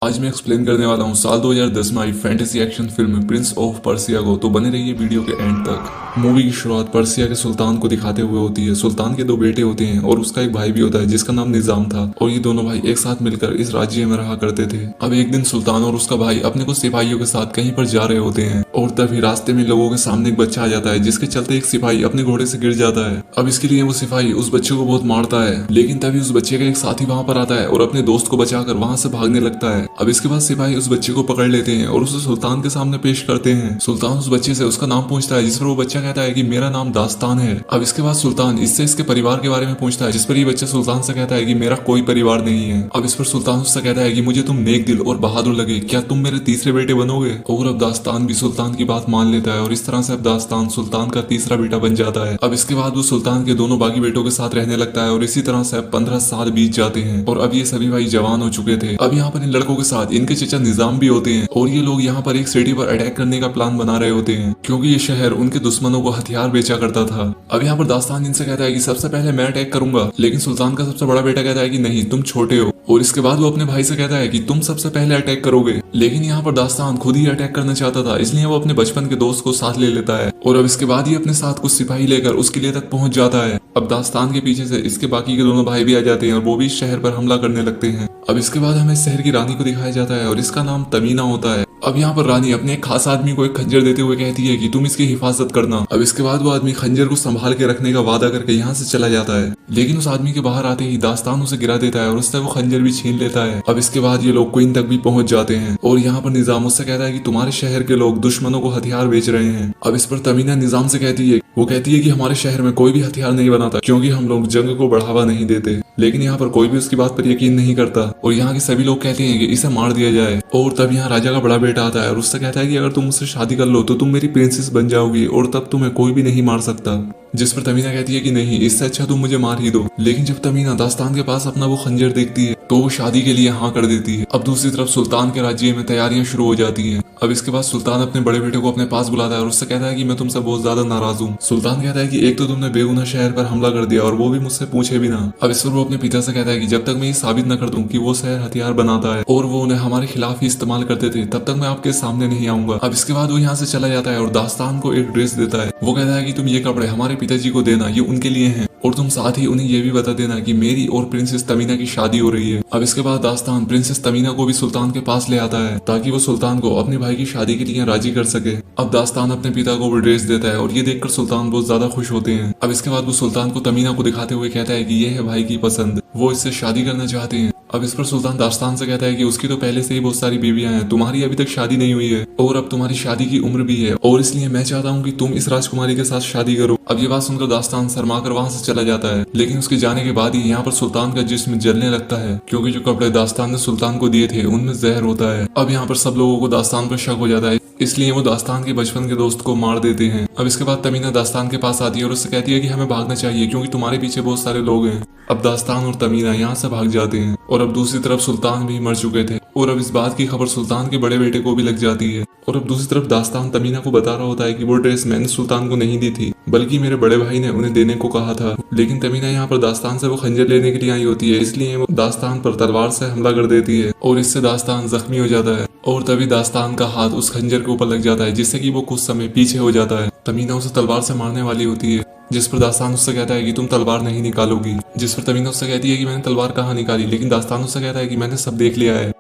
आज मैं एक्सप्लेन करने वाला हूँ साल 2010 में आई fantasy action film prince of Persia को। तो बने रहिए वीडियो के एंड तक। मूवी की शुरुआत पर्सिया के सुल्तान को दिखाते हुए होती है। सुल्तान के दो बेटे होते हैं और उसका एक भाई भी होता है जिसका नाम निजाम था, और ये दोनों भाई एक साथ मिलकर इस राज्य में रहा करते थे। अब एक दिन सुल्तान और उसका भाई अपने कुछ सिपाहियों के साथ कहीं पर जा रहे होते हैं और तभी रास्ते में लोगों के सामने एक बच्चा आ जाता है, जिसके चलते एक सिपाही अपने घोड़े से गिर जाता है। अब इसके लिए वो सिपाही उस बच्चे को बहुत मारता है, लेकिन तभी उस बच्चे का एक साथी वहां पर आता है और अपने दोस्त को बचाकर वहां से भागने लगता है। अब इसके बाद सिपाही उस बच्चे को पकड़ लेते हैं और उसे सुल्तान के सामने पेश करते हैं। सुल्तान उस बच्चे से उसका नाम पूछता है, जिस पर वो बच्चा कहता है कि मेरा नाम दास्तान है। अब इसके बाद सुल्तान इससे इसके परिवार के बारे में पूछता है, जिस पर ये बच्चा सुल्तान से कहता है कि मेरा कोई परिवार नहीं है। अब इस पर सुल्तान उससे कहता है कि मुझे तुम नेक दिल और बहादुर लगे, क्या तुम मेरे तीसरे बेटे बनोगे? और अब दास्तान भी सुल्तान की बात मान लेता है और इस तरह से अब दास्तान सुल्तान का तीसरा बेटा बन जाता है। अब इसके बाद वो सुल्तान के दोनों बाकी बेटों के साथ रहने लगता है और इसी तरह से अब 15 साल बीत जाते हैं और अब ये सभी भाई जवान हो चुके थे। अब यहाँ पर इन लड़कों के साथ इनके चचा निजाम भी होते हैं और ये लोग यहाँ पर एक सिटी पर अटैक करने का प्लान बना रहे होते हैं, क्योंकि ये शहर उनके दुश्मनों को हथियार बेचा करता था। अब यहाँ पर दास्तान इनसे कहता है कि सबसे पहले मैं अटैक करूंगा, लेकिन सुल्तान का सबसे बड़ा बेटा कहता है कि नहीं, तुम छोटे हो। और इसके बाद वो अपने भाई से कहता है कि तुम सबसे पहले अटैक करोगे, लेकिन यहाँ पर दास्तान खुद ही अटैक करना चाहता था, इसलिए वो अपने बचपन के दोस्त को साथ ले लेता है और अब इसके बाद ही अपने साथ कुछ सिपाही लेकर उस किले तक पहुंच जाता है। अब दास्तान के पीछे से इसके बाकी के दोनों भाई भी आ जाते हैं और वो भी इस शहर पर हमला करने लगते हैं। अब इसके बाद हमें शहर की रानी को दिखाया जाता है और इसका नाम तमीना होता है। अब यहाँ पर रानी अपने एक खास आदमी को एक खंजर देते हुए कहती है कि तुम इसकी हिफाजत करना। अब इसके बाद वो आदमी खंजर को संभाल के रखने का वादा करके यहाँ से चला जाता है, लेकिन उस आदमी के बाहर आते ही दास्तान उसे गिरा देता है और उससे वो खंजर भी छीन लेता है। अब इसके बाद ये लोग क्वीन तक भी पहुंच जाते हैं और यहाँ पर निजाम उससे कहता है कि तुम्हारे शहर के लोग दुश्मनों को हथियार बेच रहे हैं। अब इस पर तमीना निजाम से कहती है, वो कहती है कि हमारे शहर में कोई भी हथियार नहीं बनाता, क्योंकि हम लोग जंग को बढ़ावा नहीं देते। लेकिन यहाँ पर कोई भी उसकी बात पर यकीन नहीं करता और यहाँ के सभी लोग कहते हैं कि इसे मार दिया जाए। और तब यहाँ राजा का बड़ा बेटा आता है और उससे कहता है कि अगर तुम मुझसे शादी कर लो तो तुम मेरी प्रिंसेस बन जाओगी और तब तुम्हें कोई भी नहीं मार सकता। जिस पर तमीना कहती है कि नहीं, इससे अच्छा तुम मुझे मार ही दो। लेकिन जब तमीना दास्तान के पास अपना वो खंजर देखती है तो वो शादी के लिए हाँ कर देती है। अब दूसरी तरफ सुल्तान के राज्य में तैयारियां शुरू हो जाती हैं। अब इसके बाद सुल्तान अपने बड़े बेटे को अपने पास बुलाता है और उससे कहता है कि मैं तुमसे बहुत ज्यादा नाराज हूँ। सुल्तान कहता है कि एक तो तुमने बेगुनाह शहर पर हमला कर दिया और वो भी मुझसे पूछे भी ना। अब इस पर वो अपने पिता से कहता है कि जब तक मैं ये साबित न कर दूं कि वो शहर हथियार बनाता है और वो उन्हें हमारे खिलाफ ही इस्तेमाल करते थे, तब तक मैं आपके सामने नहीं आऊंगा। अब इसके बाद वो यहाँ से चला जाता है और दास्तान को एक ड्रेस देता है। वो कहता है कि तुम ये कपड़े हमारे पिताजी को देना, ये उनके लिए हैं, और तुम साथ ही उन्हें ये भी बता देना कि मेरी और प्रिंसेस तमीना की शादी हो रही है। अब इसके बाद दास्तान प्रिंसेस तमीना को भी सुल्तान के पास ले आता है ताकि वो सुल्तान को अपने भाई की शादी के लिए राजी कर सके। अब दास्तान अपने पिता को वो ड्रेस देता है और ये देखकर सुल्तान बहुत ज्यादा खुश होते हैं। अब इसके बाद वो सुल्तान को तमीना को दिखाते हुए कहता है कि ये है भाई की पसंद, वो इससे शादी करना चाहते हैं। अब इस पर सुल्तान दास्तान से कहता है कि उसकी तो पहले से ही बहुत सारी बीवियां हैं, तुम्हारी अभी तक शादी नहीं हुई है और अब तुम्हारी शादी की उम्र भी है, और इसलिए मैं चाहता हूँ कि तुम इस राजकुमारी के साथ शादी करो। अब ये बात सुनकर दास्तान शर्माकर वहां से चला जाता है, लेकिन उसके जाने के बाद ही यहाँ पर सुल्तान का जिस्म जलने लगता है, क्योंकि जो कपड़े दास्तान ने सुल्तान को दिए थे उनमें जहर होता है। अब यहाँ पर सब लोगों को दास्तान पर शक हो जाता है, इसलिए वो दास्तान के बचपन के दोस्त को मार देते हैं। अब इसके बाद तमीना दास्तान के पास आती है और उससे कहती है कि हमें भागना चाहिए क्योंकि तुम्हारे पीछे बहुत सारे लोग हैं। अब दास्तान और तमीना यहाँ से भाग जाते हैं और अब दूसरी तरफ सुल्तान भी मर चुके थे और अब इस बात की खबर सुल्तान के बड़े बेटे को भी लग जाती है। और अब दूसरी तरफ दास्तान तमीना को बता रहा होता है कि वो ड्रेस मैंने सुल्तान को नहीं दी थी, बल्कि मेरे बड़े भाई ने उन्हें देने को कहा था। लेकिन तमीना यहाँ पर दास्तान से वो खंजर लेने के लिए आई होती है, इसलिए वो दास्तान पर तलवार से हमला कर देती है और इससे दास्तान जख्मी हो जाता है। और तभी दास्तान का हाथ उस खंजर के ऊपर लग जाता है, जिससे कि वो कुछ समय पीछे हो जाता है। तमीना उसे तलवार से मारने वाली होती है, जिस पर दास्तान उससे कहता है कि तुम तलवार नहीं निकालोगी। जिस पर तमीना उससे कहती है कि मैंने तलवार कहाँ निकाली, लेकिन दास्तान उससे कहता है कि मैंने सब देख लिया है,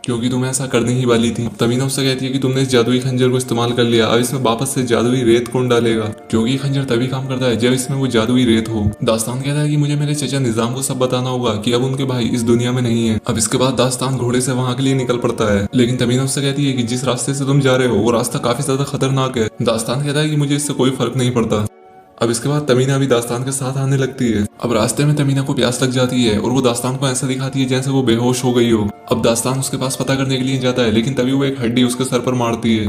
क्योंकि तुम ऐसा करने ही वाली थी। तमीना उससे कहती है कि तुमने इस जादुई खंजर को इस्तेमाल कर लिया, अब इसमें वापस से जादुई रेत कौन डालेगा, क्योंकि ये खंजर तभी काम करता है जब इसमें वो जादुई रेत हो। दास्तान कहता है कि मुझे मेरे चचा निजाम को सब बताना होगा कि अब उनके भाई इस दुनिया में नहीं है। अब इसके बाद दास्तान घोड़े से वहां के लिए निकल पड़ता है, लेकिन तमीना उससे कहती है कि जिस रास्ते से तुम जा रहे हो वो रास्ता काफी ज्यादा खतरनाक है। दास्तान कहता है कि मुझे इससे कोई फर्क नहीं पड़ता। अब इसके बाद तमीना भी दास्तान के साथ आने लगती है। अब रास्ते में तमीना को प्यास लग जाती है और वो दास्तान को ऐसा दिखाती है जैसे वो बेहोश हो गई हो। अब दास्तान उसके पास पता करने के लिए जाता है, लेकिन तभी वो एक हड्डी उसके सर पर मारती है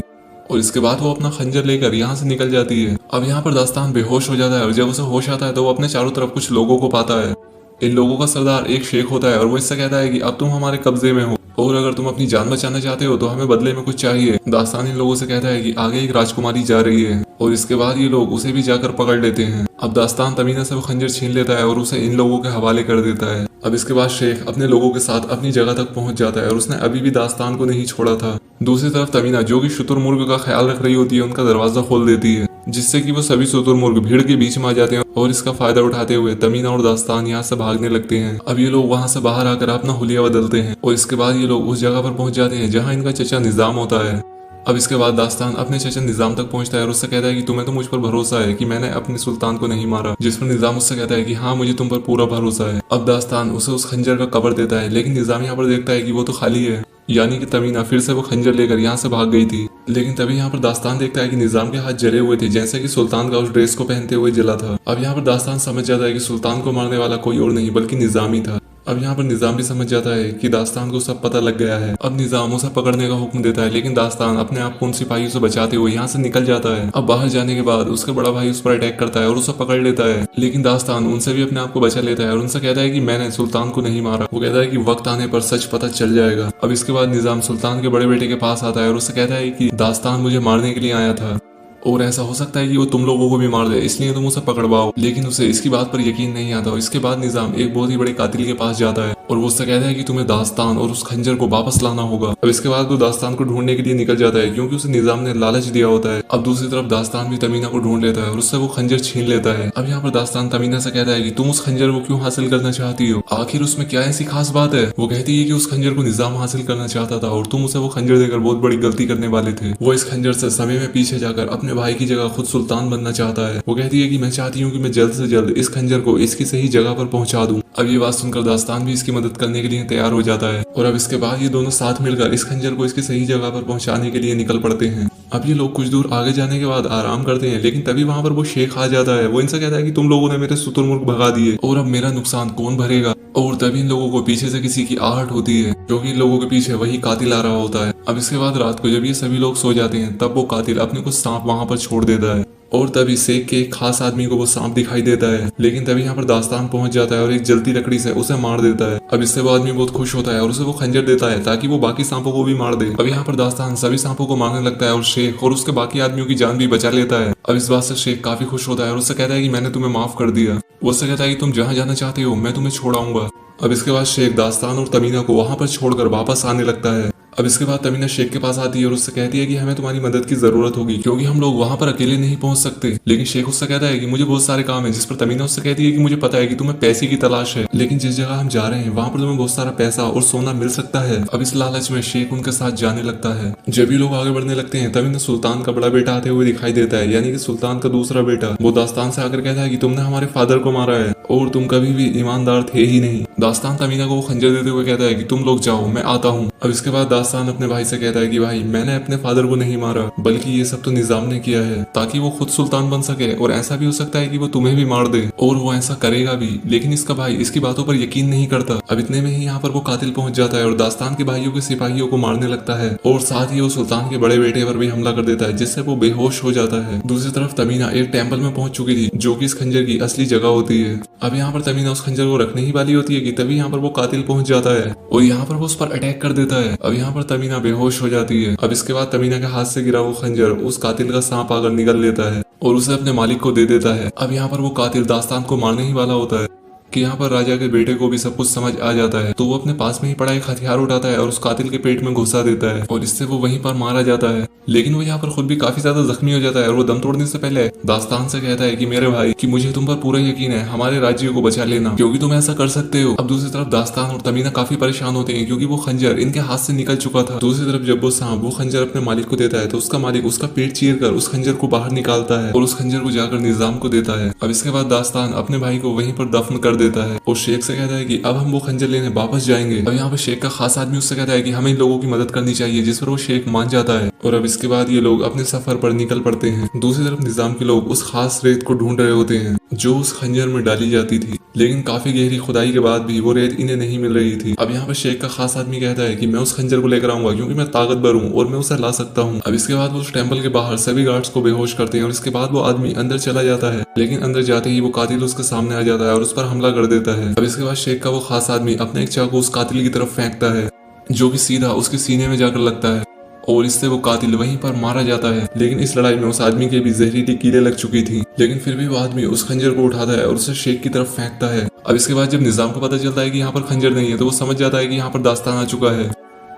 और इसके बाद वो अपना खंजर लेकर यहाँ से निकल जाती है। अब यहाँ पर दास्तान बेहोश हो जाता है और जब उसे होश आता है तो वो अपने चारों तरफ कुछ लोगों को पाता है। इन लोगों का सरदार एक शेख होता है और वो इससे कहता है कि अब तुम हमारे कब्जे में हो और अगर तुम अपनी जान बचाना चाहते हो तो हमें बदले में कुछ चाहिए। दास्तान इन लोगों से कहता है कि आगे एक राजकुमारी जा रही है और इसके बाद ये लोग उसे भी जाकर पकड़ लेते हैं। अब दास्तान तमीना से वो खंजर छीन लेता है और उसे इन लोगों के हवाले कर देता है। अब इसके बाद शेख अपने लोगों के साथ अपनी जगह तक पहुंच जाता है और उसने अभी भी दास्तान को नहीं छोड़ा था। दूसरी तरफ तमीना, जो कि शुतुरमुर्ग का ख्याल रख रही होती है, उनका दरवाजा खोल देती है, जिससे कि वो सभी शुतुरमुर्ग भीड़ के बीच में आ जाते हैं और इसका फायदा उठाते हुए तमीना और दास्तान यहाँ से भागने लगते हैं। अब ये लोग वहां से बाहर आकर अपना हुलिया बदलते हैं और इसके बाद ये लोग उस जगह पर पहुंच जाते हैं जहाँ इनका चचा निजाम होता है। अब इसके बाद दास्तान अपने चचा निजाम तक पहुंचता है और उससे कहता है कि तुम्हें तो मुझ पर भरोसा है कि मैंने अपने सुल्तान को नहीं मारा, जिस पर निजाम उससे कहता है कि हाँ, मुझे तुम पर पूरा भरोसा है। अब दास्तान उसे उस खंजर का कवर देता है, लेकिन निजाम यहाँ पर देखता है कि वो तो खाली है, यानी कि तमीना फिर से वो खंजर लेकर यहाँ से भाग गई थी। लेकिन तभी यहाँ पर दास्तान देखता है कि निजाम के हाथ जले हुए थे, जैसे कि सुल्तान का उस ड्रेस को पहनते हुए जला था। अब यहाँ पर दास्तान समझ जाता है कि सुल्तान को मारने वाला कोई और नहीं बल्कि निजाम ही था। अब यहाँ पर निजाम भी समझ जाता है कि दास्तान को सब पता लग गया है। अब निजाम उसे पकड़ने का हुक्म देता है, लेकिन दास्तान अपने आप को उन सिपाहियों से बचाते हुए यहाँ से निकल जाता है। अब बाहर जाने के बाद उसका बड़ा भाई उस पर अटैक करता है और उसे पकड़ लेता है, लेकिन दास्तान उनसे भी अपने आप को बचा लेता है और उनसे कहता है कि मैंने सुल्तान को नहीं मारा। वो कहता है कि वक्त आने पर सच पता चल जाएगा। अब इसके बाद निजाम सुल्तान के बड़े बेटे के पास आता है और उससे कहता है कि दास्तान मुझे मारने के लिए आया था और ऐसा हो सकता है कि वो तुम लोगों को भी मार दे, इसलिए तुम उसे पकड़वाओ। लेकिन उसे इसकी बात पर यकीन नहीं आता और इसके बाद निजाम एक बहुत ही बड़े कातिल के पास जाता है और वो उससे कहता है कि तुम्हें दास्तान और उस खंजर को वापस लाना होगा। अब इसके बाद वो दास्तान को ढूंढने के लिए निकल जाता है, क्योंकि उसे निजाम ने लालच दिया होता है। अब दूसरी तरफ दास्तान भी तमीना को ढूंढ लेता है और उससे वो खंजर छीन लेता है। अब यहाँ पर दास्तान तमीना से कहता है कि तुम उस खंजर को क्यों हासिल करना चाहती हो, आखिर उसमें क्या ऐसी खास बात है। वो कहती है कि उस खंजर को निजाम हासिल करना चाहता था और तुम उसे वो खंजर देकर बहुत बड़ी गलती करने वाले थे। वो इस खंजर से समय में पीछे जाकर अपने भाई की जगह खुद सुल्तान बनना चाहता है। वो कहती है कि मैं चाहती हूँ कि मैं जल्द से जल्द इस खंजर को इसकी सही जगह पर पहुंचा दूं। अब ये बात सुनकर दास्तान भी इसकी मदद करने के लिए तैयार हो जाता है और अब इसके बाद ये दोनों साथ मिलकर इस खंजर को इसकी सही जगह पर पहुंचाने के लिए निकल पड़ते हैं। अब ये लोग कुछ दूर आगे जाने के बाद आराम करते हैं, लेकिन तभी वहां पर वो शेख आ जाता है। वो इनसे कहता है कि तुम लोगों ने मेरे शुतुरमुर्ग भगा दिए और अब मेरा नुकसान कौन भरेगा। और तभी इन लोगों को पीछे से किसी की आहट होती है, जो कि इन लोगों के पीछे वही कातिल आ रहा होता है। अब इसके बाद रात को जब ये सभी लोग सो जाते हैं, तब वो कातिल अपने कुछ सांप वहां पर छोड़ देता है और तभी शेख के एक खास आदमी को वो सांप दिखाई देता है। लेकिन तभी यहाँ पर दास्तान पहुंच जाता है और एक जलती लकड़ी से उसे मार देता है। अब इससे वो आदमी बहुत खुश होता है और उसे वो खंजर देता है ताकि वो बाकी सांपों को भी मार दे। अब यहाँ पर दास्तान सभी सांपों को मारने लगता है और शेख और उसके बाकी आदमियों की जान भी बचा लेता है। अब इस बात से शेख काफी खुश होता है और उससे कहता है कि मैंने तुम्हें माफ कर दिया। वो उससे कहता है कि तुम जहाँ जाना चाहते हो मैं तुम्हें छोड़ाऊंगा। अब इसके बाद शेख दास्तान और तमीना को वहां पर छोड़कर वापस आने लगता है। अब इसके बाद तमीना शेख के पास आती है और उससे कहती है कि हमें तुम्हारी मदद की जरूरत होगी, क्योंकि हम लोग वहां पर अकेले नहीं पहुंच सकते। लेकिन शेख उससे कहता है कि मुझे बहुत सारे काम है, जिस पर तमीना उससे कहती है कि मुझे पता है कि तुम्हें पैसे की तलाश है, लेकिन जिस जगह हम जा रहे हैं वहां पर तुम्हें बहुत सारा पैसा और सोना मिल सकता है। अब इस लालच में शेख उनके साथ जाने लगता है। जब भी लोग आगे बढ़ने लगते हैं तभी सुल्तान का बड़ा बेटा आते हुए दिखाई देता है, यानी कि सुल्तान का दूसरा बेटा। वो दास्तान से आकर कहता है कि तुमने हमारे फादर को मारा है और तुम कभी भी ईमानदार थे ही नहीं। दास्तान तमीना को वो खंजर देते हुए कहता है कि तुम लोग जाओ, मैं आता हूँ। अब इसके बाद दास्तान अपने भाई से कहता है कि भाई, मैंने अपने फादर को नहीं मारा, बल्कि ये सब तो निजाम ने किया है ताकि वो खुद सुल्तान बन सके, और ऐसा भी हो सकता है कि वो तुम्हें भी मार दे, और वो ऐसा करेगा भी। लेकिन इसका भाई इसकी बातों पर यकीन नहीं करता। अब इतने में ही यहाँ पर वो कातिल पहुंच जाता है और दास्तान के भाइयों के सिपाहियों को मारने लगता है और साथ ही वो सुल्तान के बड़े बेटे पर भी हमला कर देता है, जिससे वो बेहोश हो जाता है। दूसरी तरफ तमीना एक टेम्पल में पहुंच चुकी थी, जो कि इस खंजर की असली जगह होती है। अब यहाँ पर तमीना उस खंजर को रखने ही वाली होती है कि तभी यहाँ पर वो कातिल पहुंच जाता है और यहाँ पर वो उस पर अटैक कर देता है। अब यहाँ पर तमीना बेहोश हो जाती है। अब इसके बाद तमीना के हाथ से गिरा वो खंजर उस कातिल का सांप आकर निगल लेता है और उसे अपने मालिक को दे देता है। अब यहाँ पर वो कातिल दास्तान को मारने ही वाला होता है कि यहाँ पर राजा के बेटे को भी सब कुछ समझ आ जाता है, तो वो अपने पास में ही पड़ा एक हथियार उठाता है और उस कातिल के पेट में घुसा देता है और इससे वो वहीं पर मारा जाता है। लेकिन वो यहाँ पर खुद भी काफी ज्यादा जख्मी हो जाता है और वो दम तोड़ने से पहले दास्तान से कहता है कि मेरे भाई, कि मुझे तुम पर पूरा यकीन है, हमारे राज्य को बचा लेना, क्योंकि तुम ऐसा कर सकते हो। अब दूसरी तरफ दास्तान और तमीना काफी परेशान होते हैं, क्योंकि वो खंजर इनके हाथ से निकल चुका था। दूसरी तरफ जब वो सांप वो खंजर अपने मालिक को देता है, तो उसका मालिक उसका पेट चीर कर उस खंजर को बाहर निकालता है और उस खंजर को जाकर निजाम को देता है। अब इसके बाद दास्तान अपने भाई को वहीं पर दफन कर देता है और शेख से कहता है कि अब हम वो खंजर लेने वापस जाएंगे। अब यहाँ पर शेख का खास आदमी उससे कहता है कि हमें इन लोगों की मदद करनी चाहिए, जिस पर वो शेख मान जाता है और अब इसके बाद ये लोग अपने सफर पर निकल पड़ते हैं। दूसरी तरफ निजाम के लोग उस खास रेत को ढूंढ रहे होते हैं जो उस खंजर में डाली जाती थी, लेकिन काफी गहरी खुदाई के बाद भी वो रेत इन्हें नहीं मिल रही थी। अब यहाँ पर शेख का खास आदमी कहता है कि मैं उस खंजर को लेकर आऊंगा, क्योंकि मैं ताकतवर हूँ और मैं उसे ला सकता हूँ। अब इसके बाद वो उस टेम्पल के बाहर सभी गार्ड्स को बेहोश करते हैं और इसके बाद वो आदमी अंदर चला जाता है, लेकिन अंदर जाते ही वो कातिल उसके सामने आ जाता है और उस पर हमला कर देता है। अब इसके बाद शेख का वो खास आदमी अपने एक चाकू उस कातिल की तरफ फेंकता है, जो कि सीधा उसके सीने में जाकर लगता है और इससे वो कातिल वहीं पर मारा जाता है। लेकिन इस लड़ाई में उस आदमी के भी जहरीली कीड़े लग चुकी थी, लेकिन फिर भी वो आदमी उस खंजर को उठाता है और उसे शेख की तरफ फेंकता है। अब इसके बाद जब निजाम को पता चलता है कि यहाँ पर खंजर नहीं है तो वो समझ जाता है कि यहाँ पर दास्तान आ चुका है।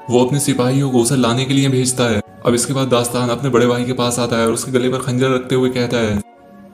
वो अपने सिपाहियों को उसे लाने के लिए भेजता है। अब इसके बाद दास्तान अपने बड़े भाई के पास आता है और उसके गले पर खंजर रखते हुए कहता है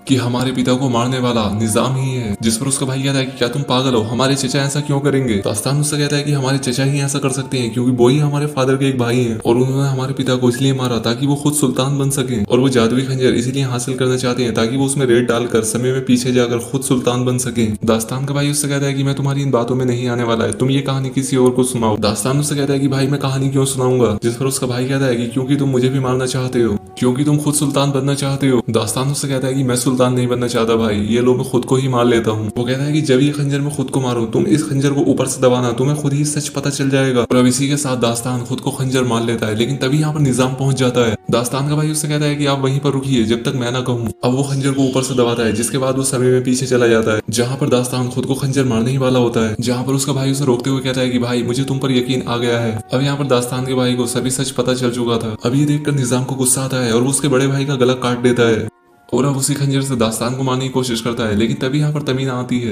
कि हमारे पिता को मारने वाला निजाम ही है। जिस पर उसका भाई कहता है कि क्या तुम पागल हो, हमारे चचा ऐसा क्यों करेंगे। दास्तान उससे कहता है कि हमारे चचा ही ऐसा कर सकते हैं क्योंकि वो ही हमारे फादर के एक भाई हैं और उन्होंने हमारे पिता को इसलिए मारा ताकि वो खुद सुल्तान बन सके, और वो जादुई खंजर इसीलिए हासिल करना चाहते हैं ताकि वो उसमें रेत डालकर समय में पीछे जाकर खुद सुल्तान बन सके। दास्तान का भाई उससे कहता है कि मैं तुम्हारी इन बातों में नहीं आने वाला है, तुम ये कहानी किसी और को सुनाओ। दास्तान उससे कहता है कि भाई मैं कहानी क्यों सुनाऊंगा। जिस पर उसका भाई कहता है कि क्योंकि तुम मुझे भी मारना चाहते हो, क्योंकि तुम खुद सुल्तान बनना चाहते हो। दास्तान उससे कहता है कि मैं सुल्तान नहीं बनना चाहता भाई, ये लो मैं खुद को ही मार लेता हूँ। वो कहता है कि जब ये खंजर में खुद को मारो, तुम इस खंजर को ऊपर से दबाना, तुम्हें खुद ही सच पता चल जाएगा। और अब इसी के साथ दास्तान खुद को खंजर मार लेता है। लेकिन तभी यहाँ पर निजाम पहुंच जाता है। दास्तान का भाई उससे कहता है कि आप वहीं पर रुकिए जब तक मैं ना कहूँ। अब वो खंजर को ऊपर से दबाता है, जिसके बाद वो समय में पीछे चला जाता है जहाँ पर दास्तान खुद को खंजर मारने ही वाला होता है। जहाँ पर उसका भाई उसे रोकते हुए कहता है कि भाई मुझे तुम पर यकीन आ गया है। अब यहाँ पर दास्तान के भाई को सभी सच पता चल चुका था। अब ये देखकर निजाम को गुस्सा आता है और वो उसके बड़े भाई का गला काट देता है और अब उसी खंजर से दास्तान को मारने की कोशिश करता है। लेकिन तभी यहाँ पर तमीना आती है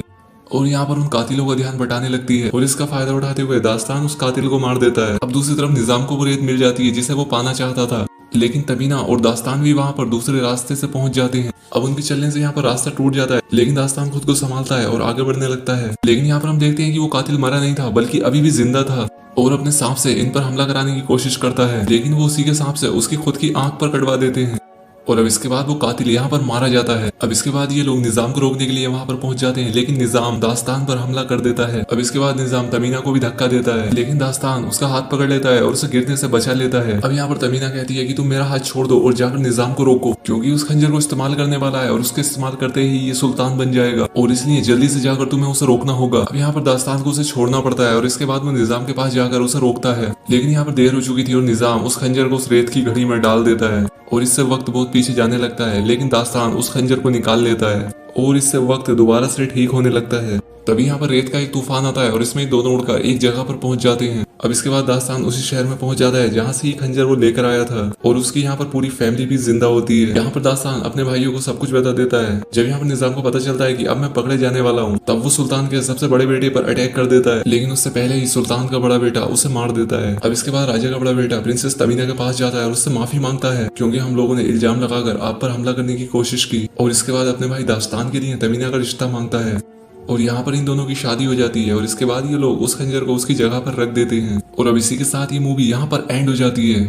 और यहाँ पर उन कातिलों का ध्यान बटाने लगती है और इसका फायदा उठाते हुए दास्तान उस कातिल को मार देता है। अब दूसरी तरफ निजाम को वो रेत मिल जाती है जिसे वो पाना चाहता था, लेकिन तमीना और दास्तान भी वहाँ पर दूसरे रास्ते से पहुंच जाते हैं। अब उनके चलने से यहाँ पर रास्ता टूट जाता है, लेकिन दास्तान खुद को संभालता है और आगे बढ़ने लगता है। लेकिन यहाँ पर हम देखते हैं कि वो कातिल मरा नहीं था बल्कि अभी भी जिंदा था और अपने सांप से इन पर हमला कराने की कोशिश करता है, लेकिन वो उसी के सांप से उसकी खुद की आंख पर कटवा देते हैं और अब इसके बाद वो कातिल यहाँ पर मारा जाता है। अब इसके बाद ये लोग निजाम को रोकने के लिए वहाँ पर पहुंच जाते हैं, लेकिन निजाम दास्तान पर हमला कर देता है। अब इसके बाद निजाम तमीना को भी धक्का देता है, लेकिन दास्तान उसका हाथ पकड़ लेता है और उसे गिरने से बचा लेता है। अब यहाँ पर तमीना कहती है कि तुम मेरा हाथ छोड़ दो और जाकर निजाम को रोको, क्योंकि उस खंजर को इस्तेमाल करने वाला है और उसके इस्तेमाल करते ही ये सुल्तान बन जाएगा और इसलिए जल्दी से जाकर तुम्हें उसे रोकना होगा। अब यहाँ पर दास्तान को उसे छोड़ना पड़ता है और इसके बाद वो निजाम के पास जाकर उसे रोकता है, लेकिन यहाँ पर देर हो चुकी थी और निजाम उस खंजर को उस रेत की घड़ी में डाल देता है और इससे वक्त बहुत पीछे जाने लगता है। लेकिन दास्तान उस खंजर को निकाल लेता है और इससे वक्त दोबारा से ठीक होने लगता है। तभी यहाँ पर रेत का एक तूफान आता है और इसमें दोनों उड़कर एक जगह पर पहुंच जाते हैं। अब इसके बाद दास्तान उसी शहर में पहुंच जाता है जहाँ से ये खंजर वो लेकर आया था और उसकी यहाँ पर पूरी फैमिली भी जिंदा होती है। यहाँ पर दास्तान अपने भाइयों को सब कुछ बता देता है। जब यहाँ पर निजाम को पता चलता है कि अब मैं पकड़े जाने वाला हूँ, तब वो सुल्तान के सबसे बड़े बेटे पर अटैक कर देता है, लेकिन उससे पहले ही सुल्तान का बड़ा बेटा उसे मार देता है। अब इसके बाद राजा का बड़ा बेटा प्रिंसेस तमीना के पास जाता है और उससे माफी मांगता है क्योंकि हम लोगों ने इल्जाम लगाकर आप पर हमला करने की कोशिश की, और इसके बाद अपने भाई दास्तान के लिए तमीना का रिश्ता मांगता है और यहाँ पर इन दोनों की शादी हो जाती है। और इसके बाद ये लोग उस खंजर को उसकी जगह पर रख देते हैं और अब इसी के साथ ये मूवी यहाँ पर एंड हो जाती है।